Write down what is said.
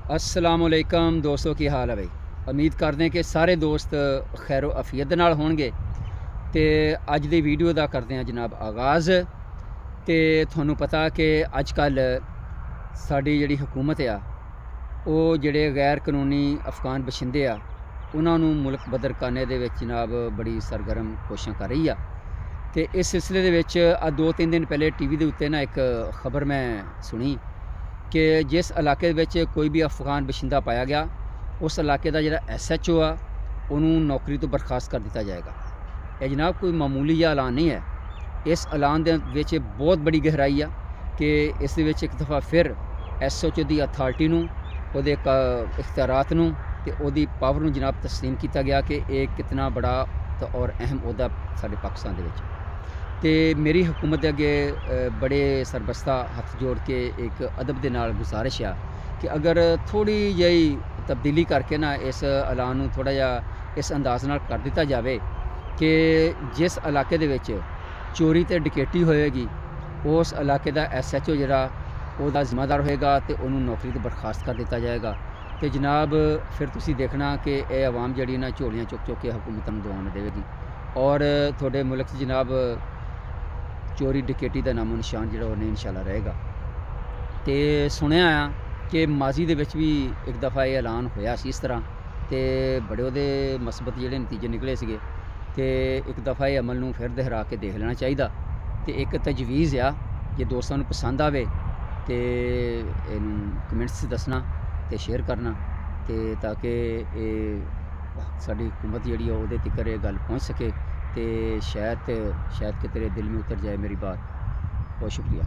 अस्सलामुअलैकुम दोस्तों, की हाल है भाई। उम्मीद करते हैं कि सारे दोस्त खैर अफीयत नाल होणगे। तो अज दी वीडियो का करते हैं जनाब आगाज़। तो थोनू पता कि अजकल साड़ी जिहड़ी हुकूमत आ वो जिहड़े गैर कानूनी अफगान बशिंदे आ उन्होंने मुल्क बदर करने दे विच जनाब बड़ी सरगर्म कोशिश कर रही है। तो इस सिलसिले दे विच दो तीन दिन पहले टीवी के उत्ते ना एक खबर मैं सुनी कि जिस इलाके विच कोई भी अफगान बशिंदा पाया गया उस इलाके का जिहड़ा SHO आ उन्होंने नौकरी तो बर्खास्त कर दिता जाएगा। यह जनाब कोई मामूली जिहा ऐलान नहीं है। इस ऐलान दे विच बहुत बड़ी गहराई आ कि इस दे विच एक दफ़ा फिर SHO की अथॉरिटी नूं उहदे इख्तियारात नूं ते उहदी पावर नूं जनाब तस्लीम किया गया कि एक कितना बड़ा तो और अहम उहदा साडे पाकिस्तान दे विच। तो मेरी हुकूमत अगे बड़े सरबस्ता हथ जोड़ के एक अदब के नाल गुजारिश आ कि अगर थोड़ी जी तब्दीली करके ना इस ऐलान नूं थोड़ा जिहा इस अंदाज नाल कर दिता जाए कि जिस इलाके दे विच चोरी ते डकैती होएगी उस इलाके का SHO जिहड़ा उहदा जिम्मेदार होएगा तो उन्होंने नौकरी तो बर्खास्त कर दिता जाएगा। तो जनाब फिर तुसी देखना कि यह आवाम जिहड़ी ना झोलियां चुक चुक के हुकूमत नूं दवाउण देवेगी और थोड़े मुल्क जनाब चोरी डकैती का नामो निशान जो नहीं इंशाल्लाह रहेगा। तो सुनिया कि माजी दे विच भी एक दफ़ा ये ऐलान होया सी इस तरह तो बड़े उहदे मसबत जिहड़े नतीजे निकले सीगे। तो एक दफ़ा ये अमल नूं फिर दोहरा के देख लेना चाहिए। तो एक तजवीज़ आ जे दोस्तों नूं पसंद आवे तो इहनूं कमेंट्स दसना तो शेयर करना तो ताकि साडी हुकूमत जिहड़ी उहदे तिकर ये गल पहुँच सके तो शायद कि तेरे दिल में उतर जाए मेरी बात। बहुत शुक्रिया।